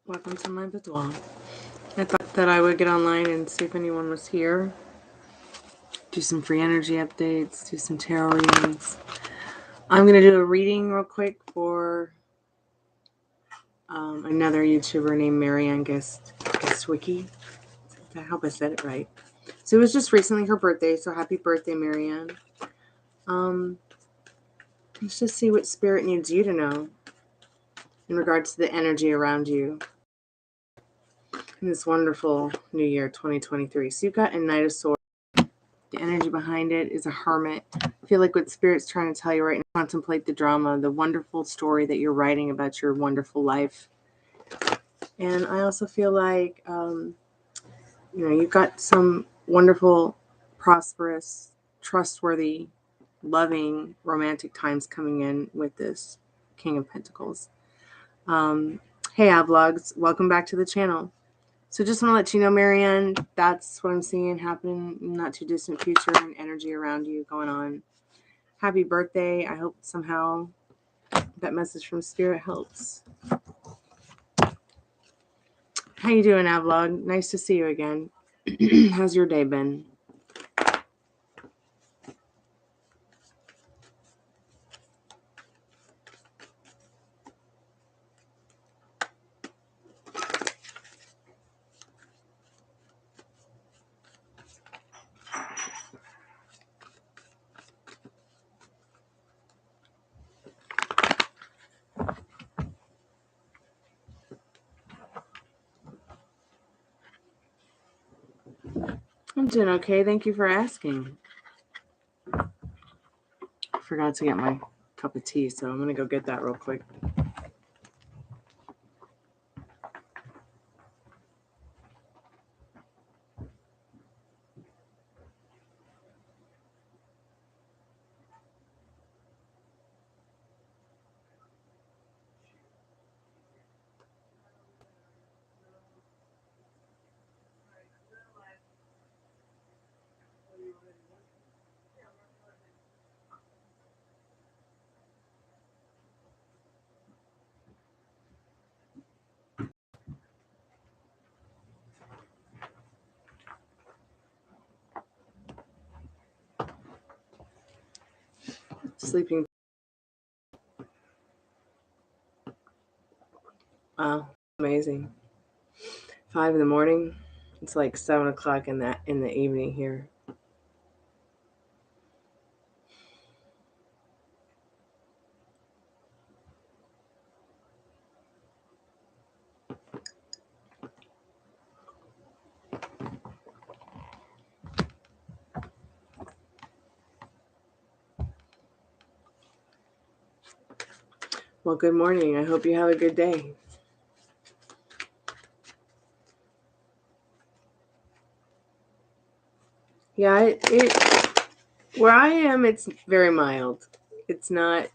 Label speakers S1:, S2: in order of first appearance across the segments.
S1: Welcome to my boudoir. I thought that I would get online and see if anyone was here. Do some free energy updates, do some tarot readings. I'm going to do a reading real quick for another YouTuber named Marianne Guestwicki. I hope I said it right. So it was just recently her birthday, so happy birthday, Marianne. Let's just see what Spirit needs you to know in regards to the energy around you in this wonderful new year, 2023. So you've got a Knight of Swords. The energy behind it is a Hermit. I feel like what Spirit's trying to tell you right now, contemplate the drama, the wonderful story that you're writing about your wonderful life. And I also feel like, you've got some wonderful, prosperous, trustworthy, loving, romantic times coming in with this King of Pentacles. Hey, Vlogs, welcome back to the channel. So just want to let you know, Marianne, that's what I'm seeing happen in not too distant future, and energy around you going on. Happy birthday. I hope somehow that message from Spirit helps. How you doing, Vlog? Nice to see you again. How's your day been? I'm doing okay. Thank you for asking. I forgot to get my cup of tea, so I'm going to go get that real quick. Sleeping. Wow, amazing. 5 in the morning. It's like 7 o'clock in the evening here. Well, good morning. I hope you have a good day. Yeah, where I am, it's very mild. It's not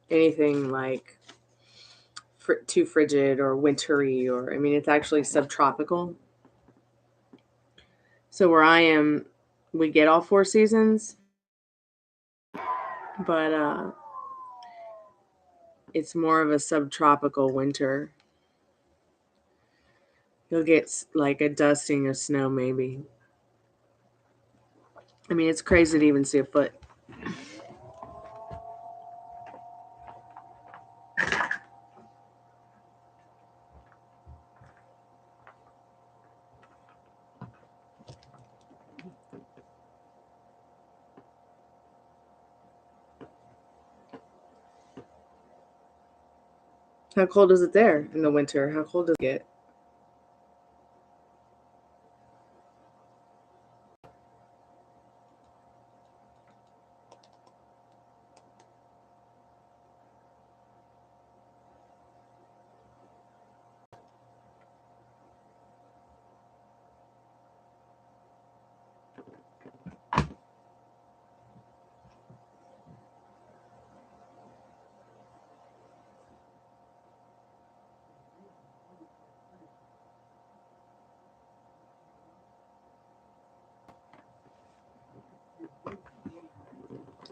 S1: anything like too frigid or wintry, it's actually subtropical. So where I am, we get all 4 seasons, but it's more of a subtropical winter. You'll get like a dusting of snow, maybe. It's crazy to even see a foot. How cold is it there in the winter? How cold does it get?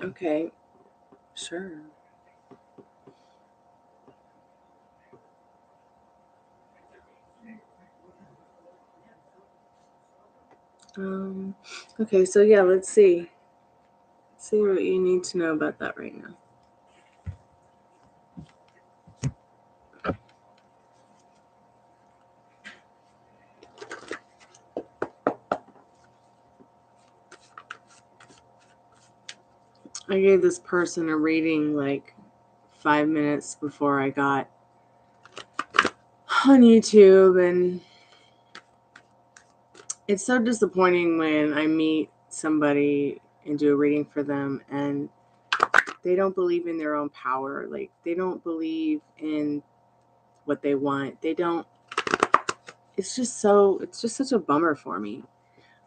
S1: Okay, sure. Okay, so yeah, let's see. See what you need to know about that right now. I gave this person a reading like 5 minutes before I got on YouTube, and it's so disappointing when I meet somebody and do a reading for them and they don't believe in their own power. Like, they don't believe in what they want. They don't. It's just such a bummer for me.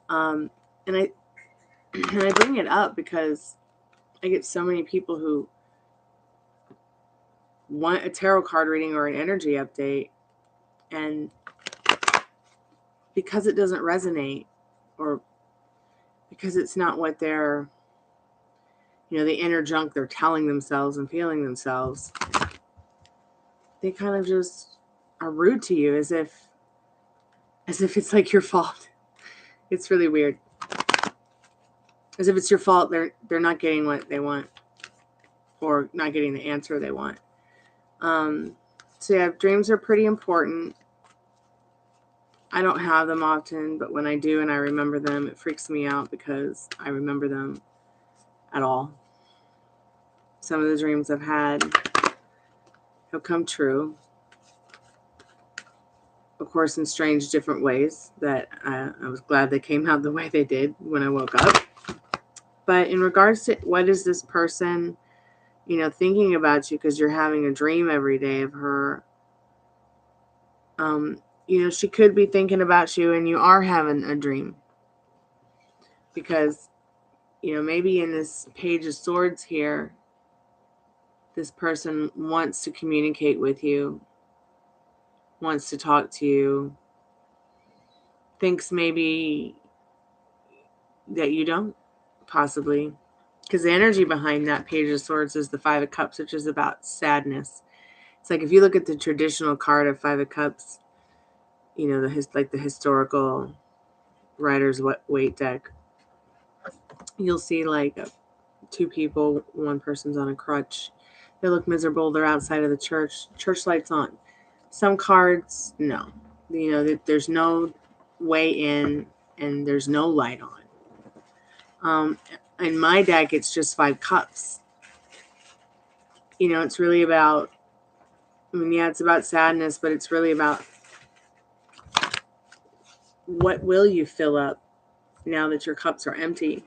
S1: And I and I bring it up because I get so many people who want a tarot card reading or an energy update, and because it doesn't resonate, or because it's not what they're, the inner junk they're telling themselves and feeling themselves, they kind of just are rude to you, as if it's like your fault. It's really weird. As if it's your fault they're not getting what they want, or not getting the answer they want. So yeah, dreams are pretty important. I don't have them often, but when I do and I remember them, it freaks me out because I remember them at all. Some of the dreams I've had have come true, of course, in strange different ways that I was glad they came out the way they did when I woke up. But in regards to what is this person, thinking about you, because you're having a dream every day of her, she could be thinking about you and you are having a dream. Because, maybe in this Page of Swords here, this person wants to communicate with you, wants to talk to you, thinks maybe that you don't, possibly. Because the energy behind that Page of Swords is the Five of Cups, which is about sadness. It's like, if you look at the traditional card of Five of Cups, the historical Rider's Waite deck, you'll see like two people, one person's on a crutch. They look miserable. They're outside of the church. Church lights on. Some cards, no. There's no way in and there's no light on. In my deck, it's just 5 cups. It's really about, it's about sadness, but it's really about what will you fill up now that your cups are empty.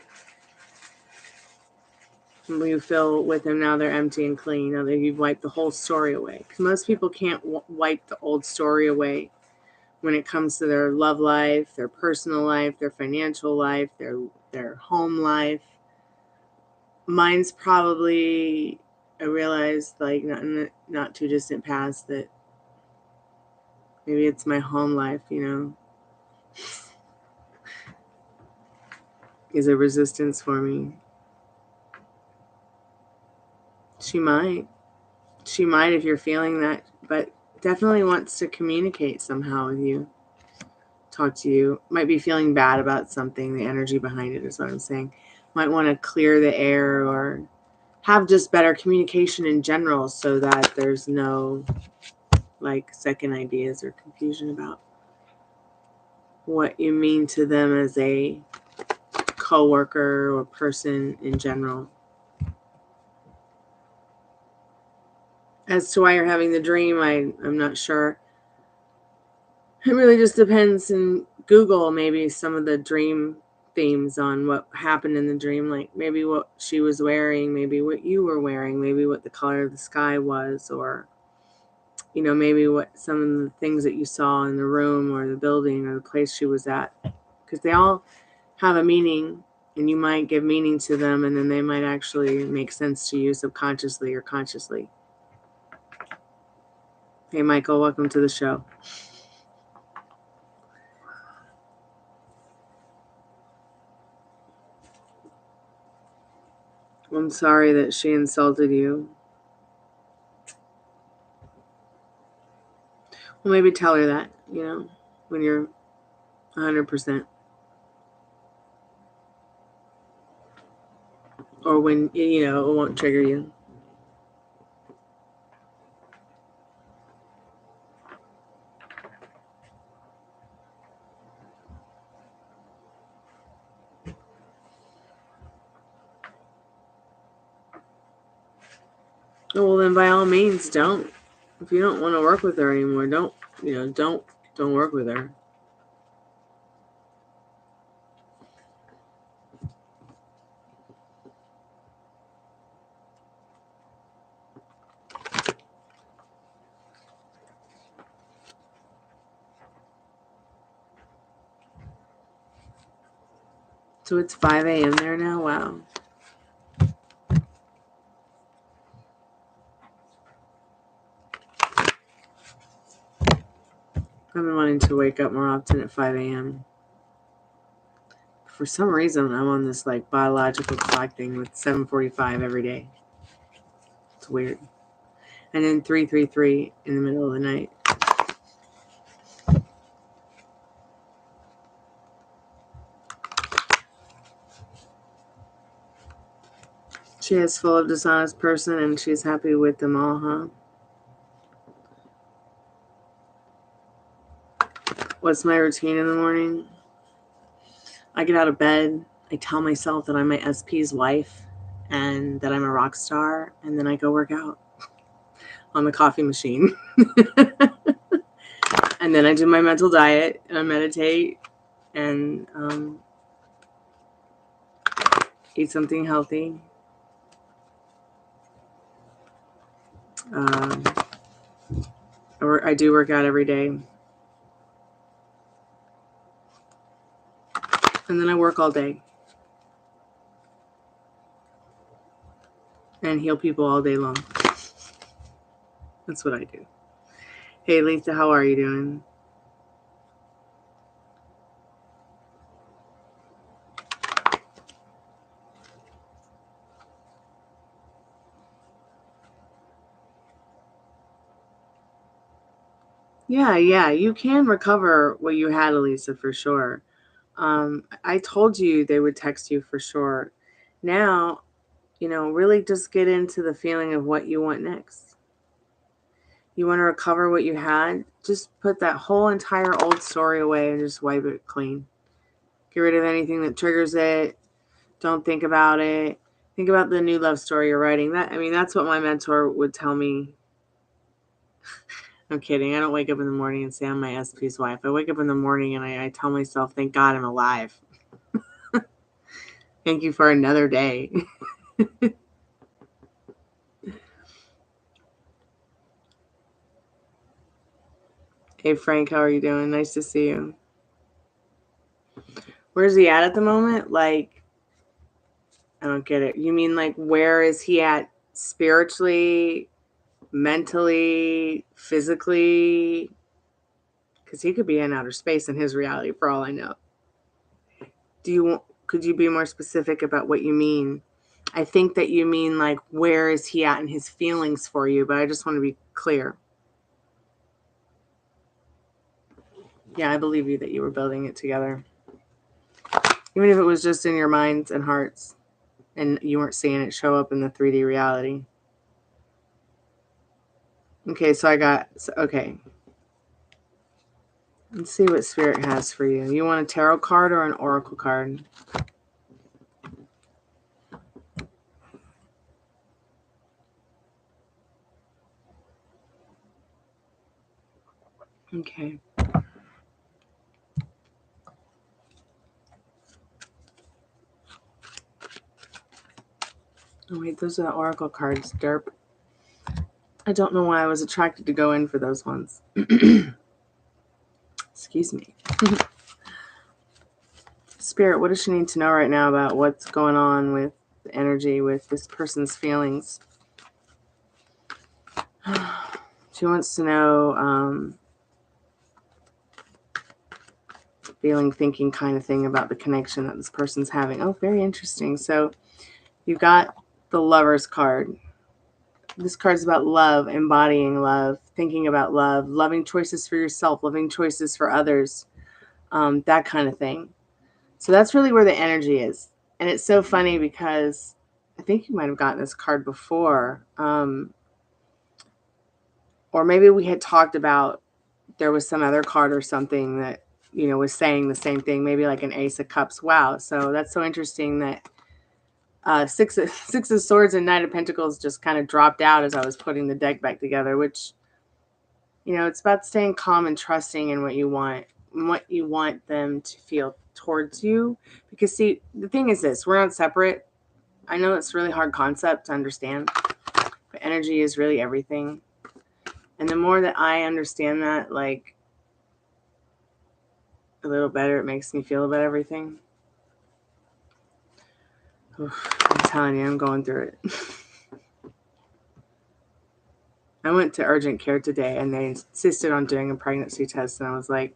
S1: Will you fill with them now they're empty and clean, now that you've wiped the whole story away? Because most people can't wipe the old story away when it comes to their love life, their personal life, their financial life, their home life. Mine's probably, I realized, like, not too distant past, that maybe it's my home life, is a resistance for me. She might if you're feeling that, but definitely wants to communicate somehow with you, talk to you. Might be feeling bad about something. The energy behind it is what I'm saying. Might want to clear the air or have just better communication in general, so that there's no like second ideas or confusion about what you mean to them as a coworker or person in general. As to why you're having the dream, I'm not sure. It really just depends. In Google, maybe some of the dream themes on what happened in the dream, like maybe what she was wearing, maybe what you were wearing, maybe what the color of the sky was, or maybe what some of the things that you saw in the room or the building or the place she was at, because they all have a meaning, and you might give meaning to them, and then they might actually make sense to you subconsciously or consciously. Hey, Michael, welcome to the show. I'm sorry that she insulted you. Well, maybe tell her that, when you're 100%. or when, it won't trigger you. Well, then by all means, don't. If you don't want to work with her anymore, don't work with her. So it's 5 a.m. there now? Wow. I've been wanting to wake up more often at 5 a.m. For some reason, I'm on this like biological clock thing with 7:45 every day. It's weird. And then 3:33 in the middle of the night. She is full of dishonest person and she's happy with them all, huh? What's my routine in the morning? I get out of bed. I tell myself that I'm my SP's wife and that I'm a rock star. And then I go work out on the coffee machine. And then I do my mental diet and I meditate and eat something healthy. I do work out every day. And then I work all day. And heal people all day long. That's what I do. Hey, Lisa, how are you doing? Yeah, you can recover what you had, Elisa, for sure. I told you they would text you for sure. Now, really just get into the feeling of what you want next. You want to recover what you had, just put that whole entire old story away and just wipe it clean. Get rid of anything that triggers it. Don't think about it. Think about the new love story you're writing. That's what my mentor would tell me. I'm kidding. I don't wake up in the morning and say I'm my SP's wife. I wake up in the morning and I tell myself, thank God I'm alive. Thank you for another day. Hey, Frank, how are you doing? Nice to see you. Where's he at the moment? Like, I don't get it. You mean like where is he at spiritually, mentally, physically? Because he could be in outer space in his reality for all I know. Could you be more specific about what you mean? I think that you mean like where is he at in his feelings for you, but I just want to be clear. Yeah, I believe you that you were building it together. Even if it was just in your minds and hearts and you weren't seeing it show up in the 3D reality. Okay, okay. Let's see what Spirit has for you. You want a tarot card or an oracle card? Okay. Oh, wait, those are the oracle cards. Derp. I don't know why I was attracted to go in for those ones. Excuse me. Spirit, what does she need to know right now about what's going on with the energy, with this person's feelings? She wants to know feeling, thinking kind of thing about the connection that this person's having. Oh, very interesting. So you got the Lover's card. This card's about love, embodying love, thinking about love, loving choices for yourself, loving choices for others, that kind of thing. So that's really where the energy is. And it's so funny because I think you might have gotten this card before. Or maybe we had talked about there was some other card or something that, was saying the same thing, maybe like an Ace of Cups. Wow. So that's so interesting that Six of Swords and Knight of Pentacles just kind of dropped out as I was putting the deck back together, which, it's about staying calm and trusting in what you want them to feel towards you. Because see, the thing is this, we're not separate. I know it's a really hard concept to understand, but energy is really everything. And the more that I understand that, like, a little better, it makes me feel about everything. Oof, I'm telling you, I'm going through it. I went to urgent care today and they insisted on doing a pregnancy test. And I was like,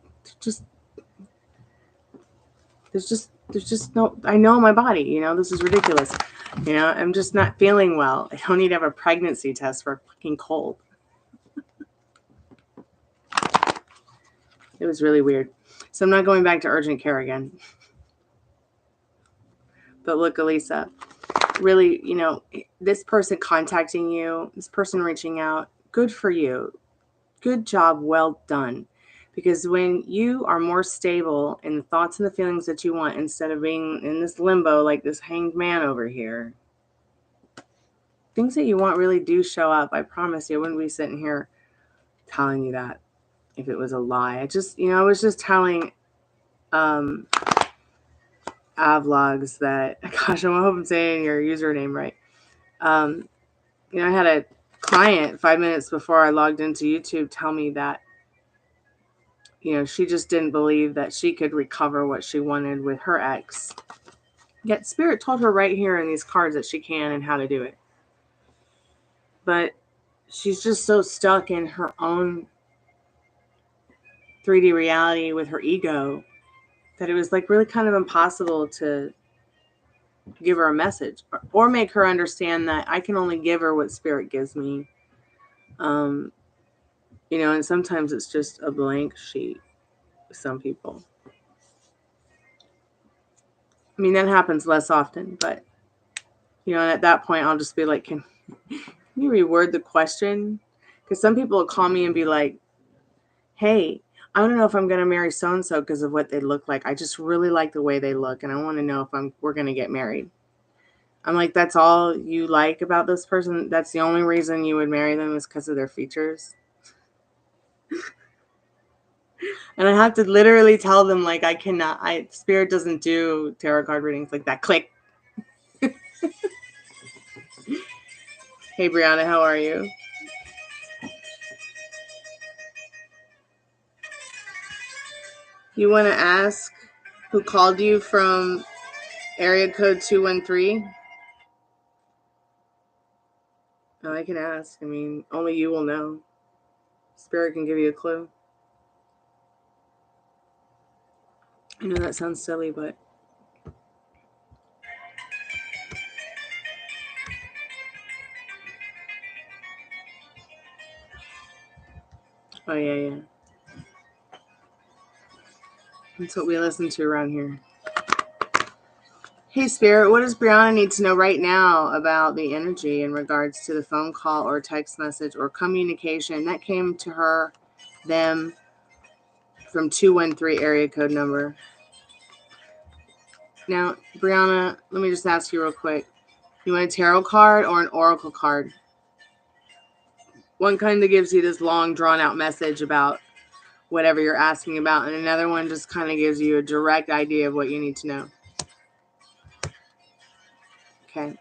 S1: there's just no, I know my body, this is ridiculous. I'm just not feeling well. I don't need to have a pregnancy test for a fucking cold. It was really weird. So I'm not going back to urgent care again. But look, Elisa, really, this person contacting you, this person reaching out, good for you. Good job, well done. Because when you are more stable in the thoughts and the feelings that you want, instead of being in this limbo like this hanged man over here, things that you want really do show up. I promise you, I wouldn't be sitting here telling you that if it was a lie. I was just telling Avlogs that, gosh, I hope I'm saying your username right. I had a client 5 minutes before I logged into YouTube tell me that, she just didn't believe that she could recover what she wanted with her ex. Yet Spirit told her right here in these cards that she can and how to do it. But she's just so stuck in her own 3D reality with her ego that it was like really kind of impossible to give her a message or make her understand that I can only give her what Spirit gives me. And sometimes it's just a blank sheet with some people. I mean, that happens less often, but, at that point, I'll just be like, can you reword the question? Because some people will call me and be like, hey, I don't know if I'm going to marry so-and-so because of what they look like. I just really like the way they look, and I want to know if we're going to get married. I'm like, that's all you like about this person? That's the only reason you would marry them is because of their features? And I have to literally tell them, like, Spirit doesn't do tarot card readings like that. Click. Hey, Brianna, how are you? You want to ask who called you from area code 213? Oh, I can ask. I mean, only you will know. Spirit can give you a clue. I know that sounds silly, but oh yeah. That's what we listen to around here. Hey, Spirit, what does Brianna need to know right now about the energy in regards to the phone call or text message or communication that came to her, them, from 213 area code number? Now, Brianna, let me just ask you real quick. You want a tarot card or an oracle card? One kind of gives you this long, drawn-out message about whatever you're asking about, and another one just kind of gives you a direct idea of what you need to know. Okay. And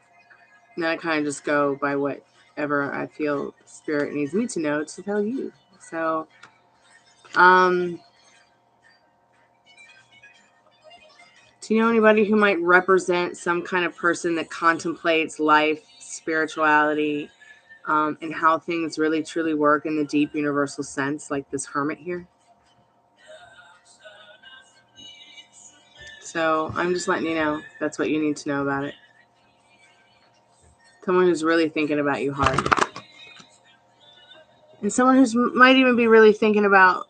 S1: then I kind of just go by whatever I feel Spirit needs me to know to tell you. So, do you know anybody who might represent some kind of person that contemplates life, spirituality, and how things really truly work in the deep universal sense, like this hermit here? So I'm just letting you know that's what you need to know about it. Someone who's really thinking about you hard. And someone who's might even be really thinking about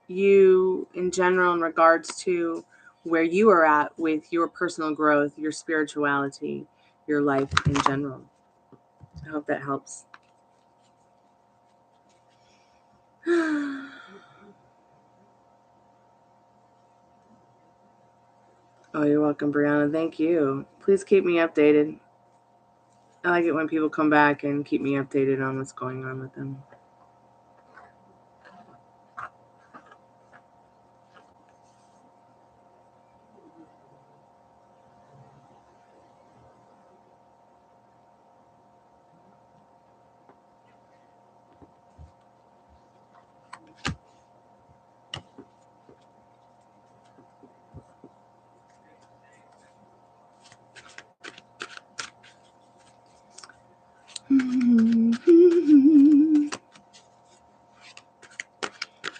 S1: you in general in regards to where you are at with your personal growth, your spirituality, your life in general. I hope that helps. Oh, you're welcome, Brianna. Thank you. Please keep me updated. I like it when people come back and keep me updated on what's going on with them.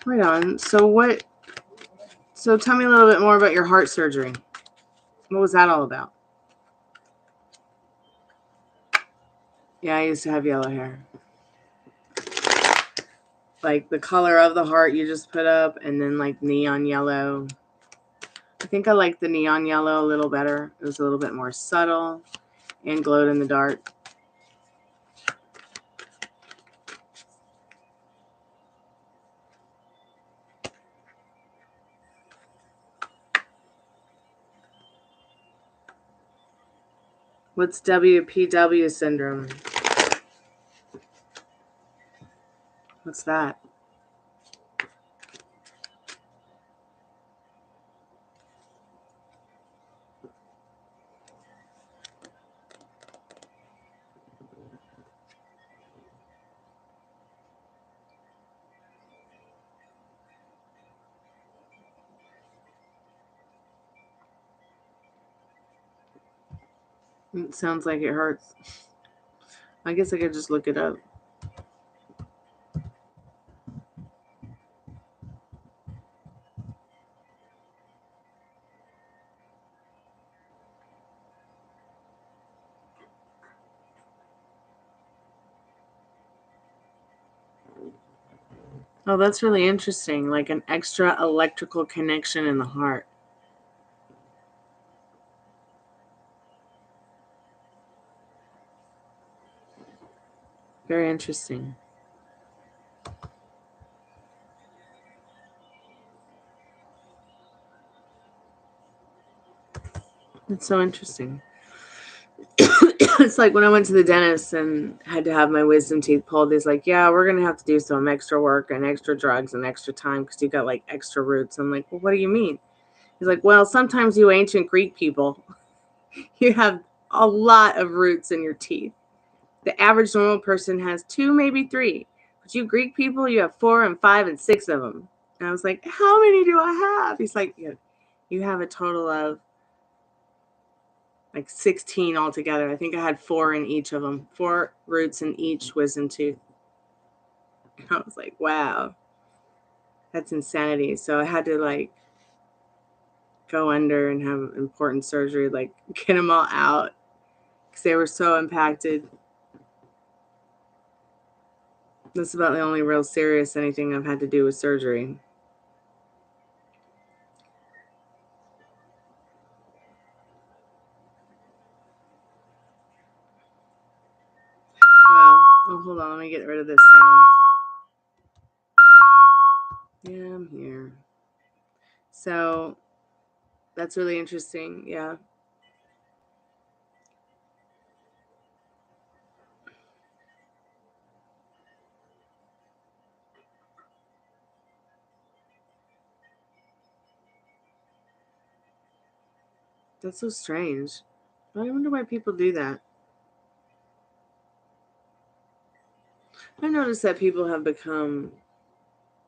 S1: Right on. So tell me a little bit more about your heart surgery. What was that all about? Yeah, I used to have yellow hair. Like the color of the heart you just put up, and then like neon yellow. I think I like the neon yellow a little better. It was a little bit more subtle and glowed in the dark. What's WPW syndrome? What's that? It sounds like it hurts. I guess I could just look it up. Oh, that's really interesting. Like an extra electrical connection in the heart. Very interesting. That's so interesting. It's like when I went to the dentist and had to have my wisdom teeth pulled, he's like, yeah, we're going to have to do some extra work and extra drugs and extra time because you got like extra roots. I'm like, well, what do you mean? He's like, well, sometimes you ancient Greek people, you have a lot of roots in your teeth. The average normal person has 2, maybe 3. But you Greek people, you have 4 and 5 and 6 of them. And I was like, how many do I have? He's like, you have a total of like 16 altogether. I think I had 4 in each of them, 4 roots in each wisdom tooth. I was like, wow, that's insanity. So I had to like go under and have important surgery, like get them all out because they were so impacted. That's about the only real serious anything I've had to do with surgery. Well, oh, hold on, let me get rid of this sound. Yeah, I'm here. So that's really interesting. Yeah. That's so strange. I wonder why people do that. I noticed that people have become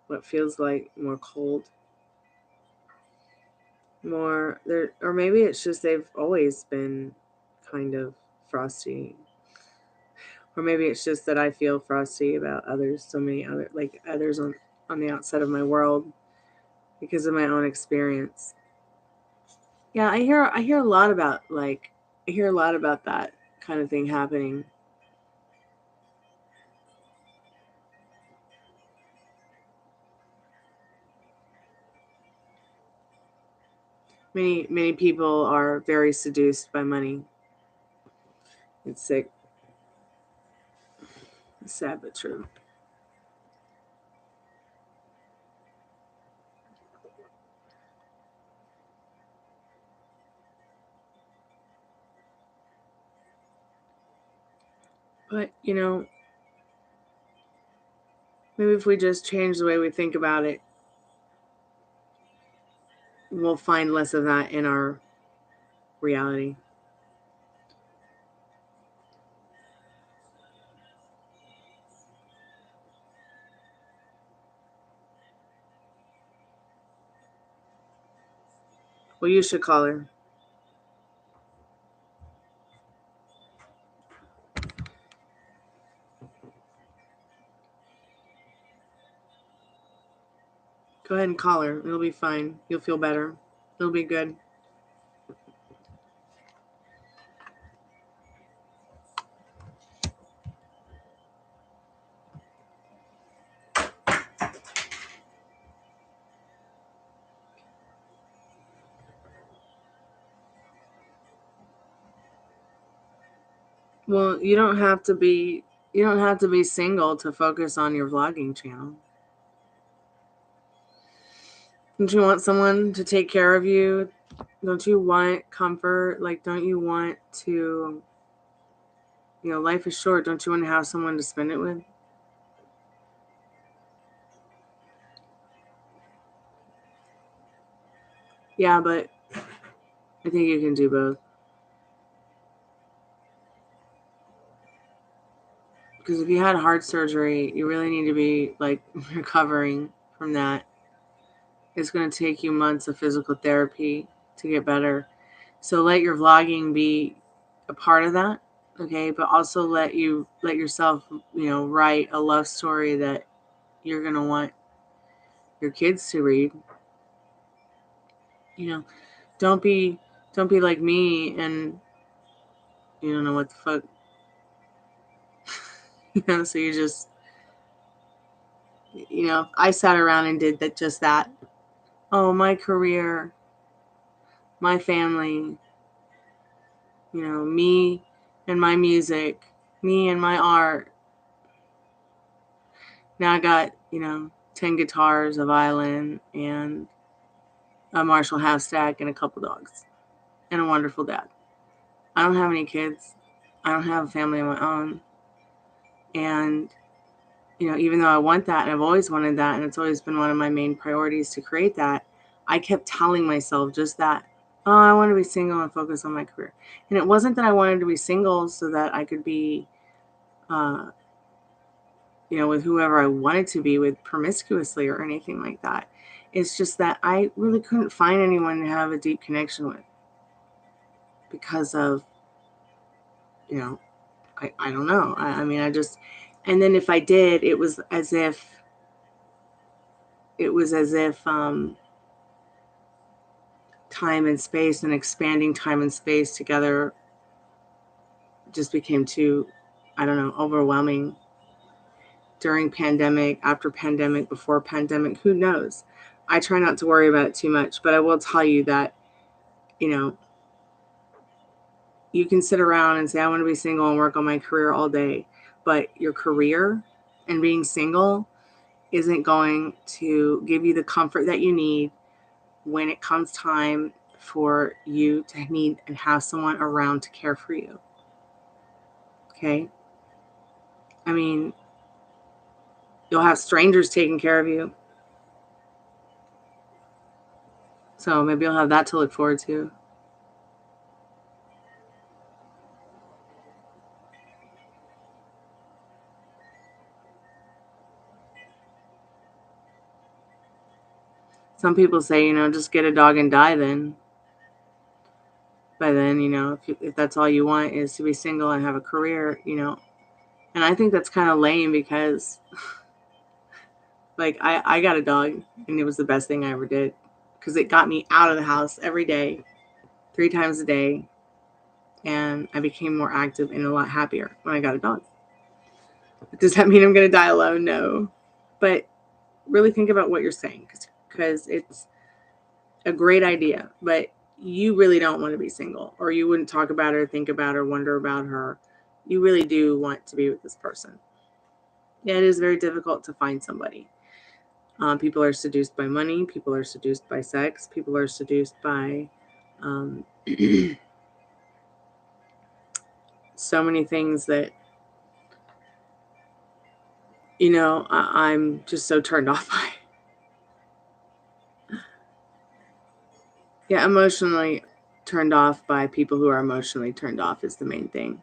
S1: what feels like more cold, more there, or maybe it's just they've always been kind of frosty, or maybe it's just that I feel frosty about others, so many other like others on the outside of my world because of my own experience. Yeah, I hear a lot about like I hear a lot about that kind of thing happening. Many people are very seduced by money. It's sick. It's sad but true. But, maybe if we just change the way we think about it, we'll find less of that in our reality. Well, you should call her. Go ahead and call her. It'll be fine. You'll feel better. It'll be good. Well, you don't have to be single to focus on your vlogging channel. Don't you want someone to take care of you? Don't you want comfort? Like, don't you want to, life is short. Don't you want to have someone to spend it with? Yeah, but I think you can do both. Because if you had heart surgery, you really need to be like recovering from that. It's going to take you months of physical therapy to get better. So let your vlogging be a part of that, okay? But also let yourself, write a love story that you're going to want your kids to read. Don't be like me and you don't know what the fuck. So you just I sat around and did that. Oh, my career, my family, me and my music, me and my art. Now I got, 10 guitars, a violin, and a Marshall half stack, and a couple dogs, and a wonderful dad. I don't have any kids. I don't have a family of my own. And, even though I want that, and I've always wanted that, and it's always been one of my main priorities to create that, I kept telling myself just that. Oh, I want to be single and focus on my career. And it wasn't that I wanted to be single so that I could be, with whoever I wanted to be with promiscuously or anything like that. It's just that I really couldn't find anyone to have a deep connection with because of, I don't know. I mean, and then if I did, it was as if, time and space and expanding time and space together just became too, I don't know, overwhelming during pandemic, after pandemic, before pandemic, who knows? I try not to worry about it too much, but I will tell you that, you can sit around and say, I want to be single and work on my career all day, but your career and being single isn't going to give you the comfort that you need when it comes time for you to need and have someone around to care for you. Okay? I mean, you'll have strangers taking care of you. So maybe you'll have that to look forward to. Some people say, just get a dog and die then. But then, if that's all you want is to be single and have a career, and I think that's kind of lame because, like, I got a dog and it was the best thing I ever did because it got me out of the house every day, 3 times a day, and I became more active and a lot happier when I got a dog. Does that mean I'm going to die alone? No. But really think about what you're saying because it's a great idea, but you really don't want to be single, or you wouldn't talk about her, think about her, wonder about her. you really do want to be with this person. Yeah, it is very difficult to find somebody. People are seduced by money. People are seduced by sex. People are seduced by so many things that, I'm just so turned off by. Yeah, emotionally turned off by people who are emotionally turned off is the main thing.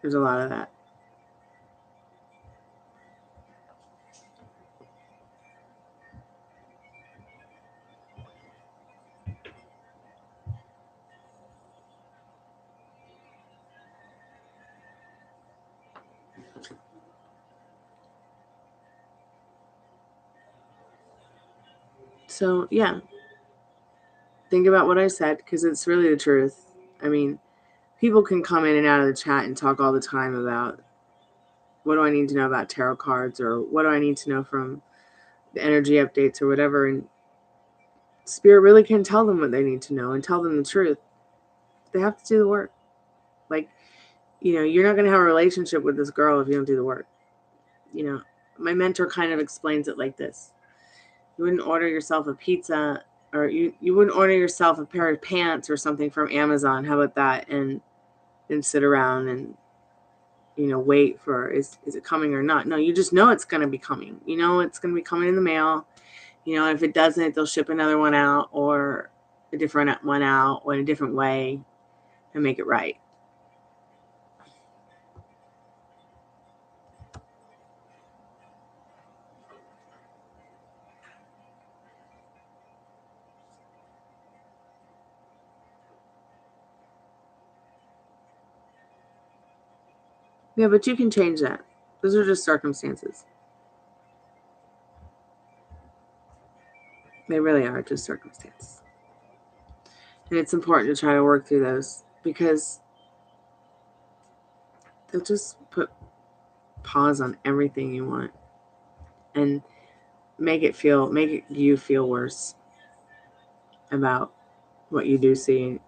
S1: There's a lot of that. So, yeah. Think about what I said, because it's really the truth. I mean, people can come in and out of the chat and talk all the time about what do I need to know about tarot cards, or what do I need to know from the energy updates or whatever. And Spirit really can tell them what they need to know and tell them the truth. They have to do the work. Like, you're not going to have a relationship with this girl if you don't do the work. My mentor kind of explains it like this. You wouldn't order yourself a pizza, or you wouldn't order yourself a pair of pants or something from Amazon. How about that? And then sit around and, wait for, is it coming or not? No, you just know it's going to be coming. It's going to be coming in the mail. If it doesn't, they'll ship another one out, or a different one out, or in a different way, and make it right. Yeah, but you can change that. Those are just circumstances. They really are just circumstances. And it's important to try to work through those, because they'll just put pause on everything you want and make you feel worse about what you do see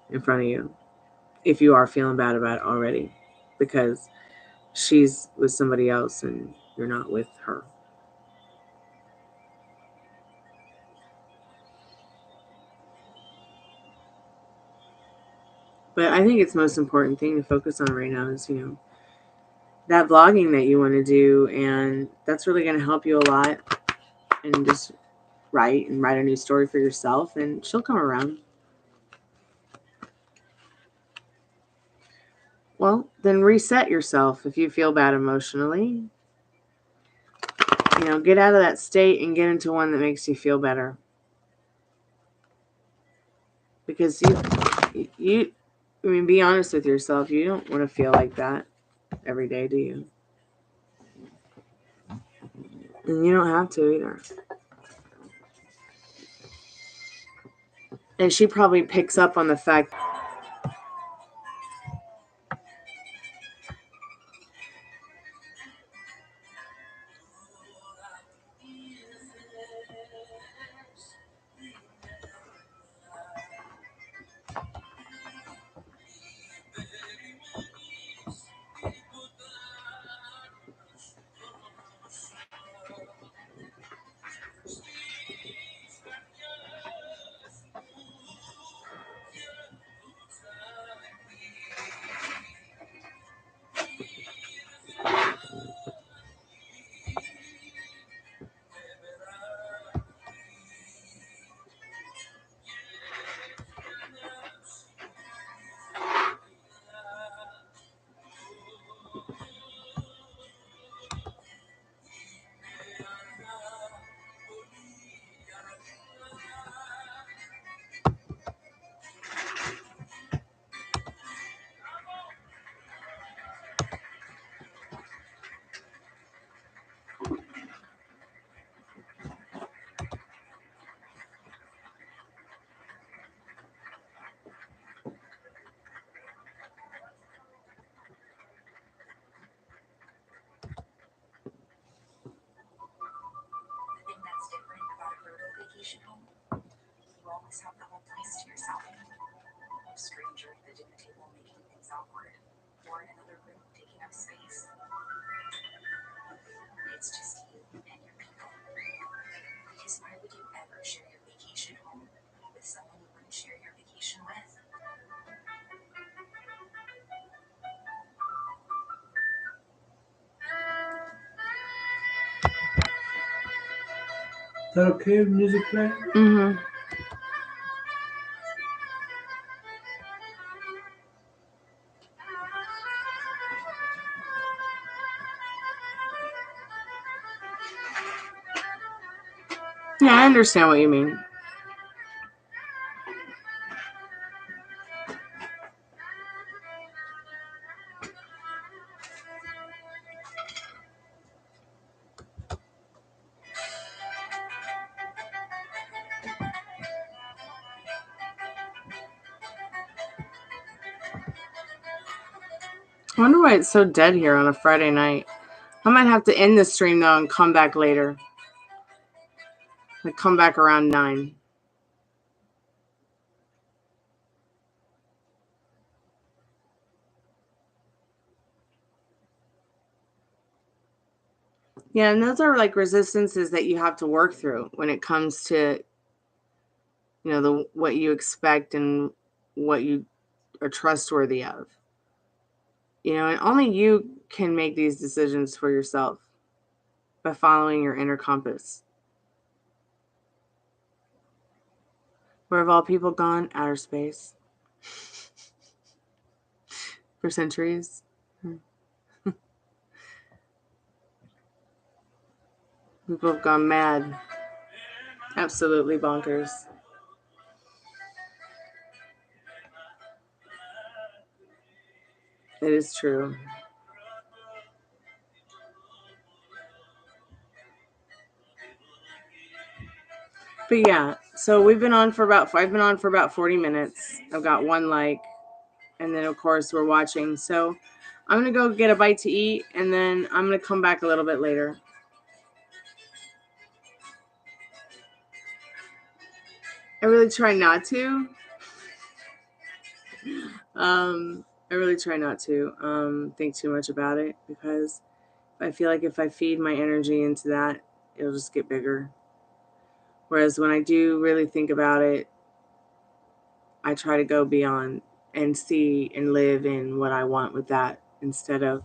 S1: in front of you, if you are feeling bad about it already, because she's with somebody else and you're not with her. But I think it's the most important thing to focus on right now is, that vlogging that you want to do, and that's really going to help you a lot. And just write a new story for yourself, and she'll come around. Well, then reset yourself if you feel bad emotionally. Get out of that state and get into one that makes you feel better. Because be honest with yourself. You don't want to feel like that every day, do you? And you don't have to either. And she probably picks up on the fact.
S2: Is that okay? Music playing?
S1: Mm-hmm. Yeah, I understand what you mean. I wonder why it's so dead here on a Friday night. I might have to end the stream though and come back later. Like come back around 9. Yeah, and those are like resistances that you have to work through when it comes to, what you expect and what you are trustworthy of. And only you can make these decisions for yourself by following your inner compass. Where have all people gone? Outer space. For centuries. People have gone mad. Absolutely bonkers. It is true. But yeah, so I've been on for about 40 minutes. I've got one like, and then of course we're watching. So I'm going to go get a bite to eat, and then I'm going to come back a little bit later. I really try not to. I really try not to think too much about it, because I feel like if I feed my energy into that, it'll just get bigger. Whereas when I do really think about it, I try to go beyond and see and live in what I want with that, instead of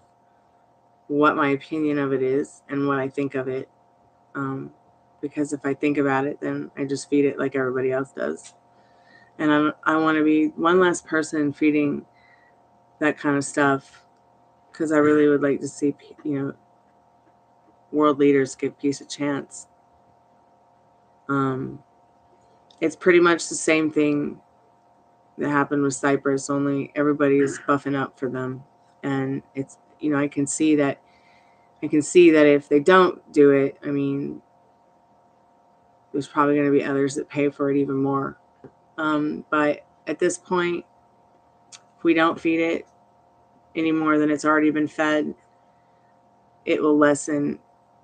S1: what my opinion of it is and what I think of it. Because if I think about it, then I just feed it like everybody else does. And I want to be one less person feeding that kind of stuff, because I really would like to see, world leaders give peace a chance. It's pretty much the same thing that happened with Cyprus, only everybody is buffing up for them. And it's, I can see that if they don't do it, I mean, there's probably going to be others that pay for it even more. But at this point, if we don't feed it any more than it's already been fed, it will lessen.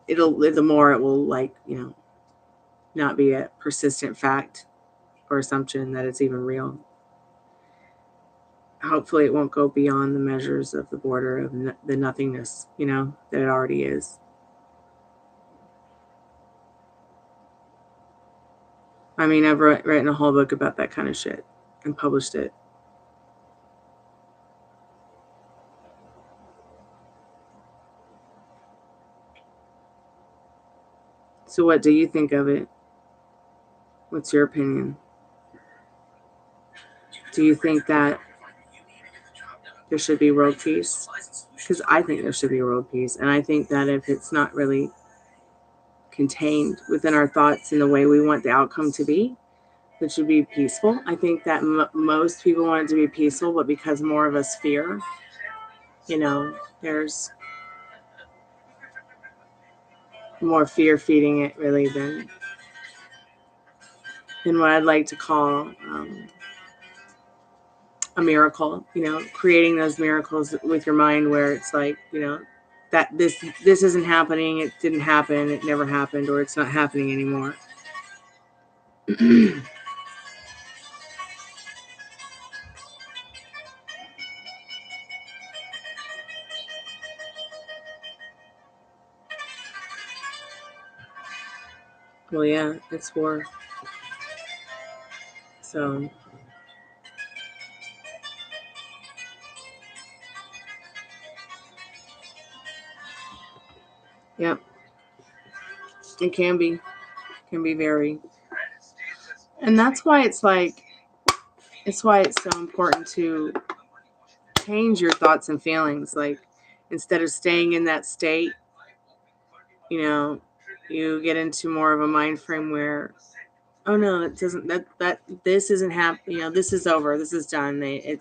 S1: The more it will, not be a persistent fact or assumption that it's even real. Hopefully it won't go beyond the measures of the border of the nothingness, that it already is. I mean, I've written a whole book about that kind of shit and published it. So what do you think of it? What's your opinion? Do you think that there should be world peace? Because I think there should be world peace. And I think that if it's not really contained within our thoughts in the way we want the outcome to be, it should be peaceful. I think that most people want it to be peaceful, but because more of us fear, there's more fear feeding it really than what I'd like to call a miracle. Creating those miracles with your mind, where it's like, that this isn't happening, it didn't happen, it never happened, or it's not happening anymore. Well, yeah, it's war. So, yep, it can be very. And that's why it's so important to change your thoughts and feelings. Like, instead of staying in that state, you get into more of a mind frame where, oh no, this isn't happening. This is over. This is done. You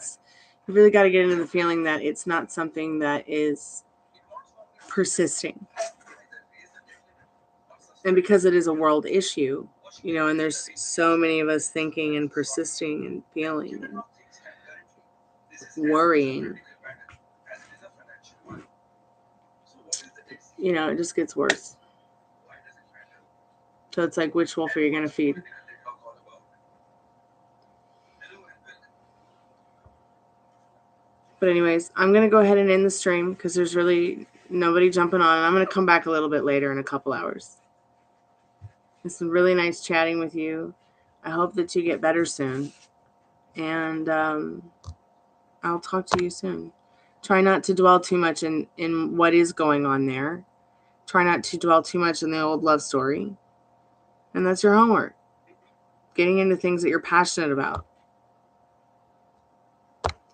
S1: really got to get into the feeling that it's not something that is persisting. And because it is a world issue, and there's so many of us thinking and persisting and feeling and worrying, it just gets worse. So it's like, which wolf are you going to feed? But anyways, I'm going to go ahead and end the stream because there's really nobody jumping on. And I'm going to come back a little bit later in a couple hours. It's been really nice chatting with you. I hope that you get better soon. And I'll talk to you soon. Try not to dwell too much in what is going on there. Try not to dwell too much in the old love story. And that's your homework. Getting into things that you're passionate about.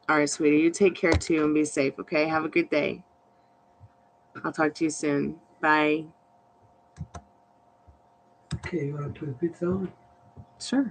S1: All right, sweetie. You take care too and be safe, okay? Have a good day. I'll talk to you soon. Bye.
S2: Okay, you want to put the pizza on?
S1: Sure.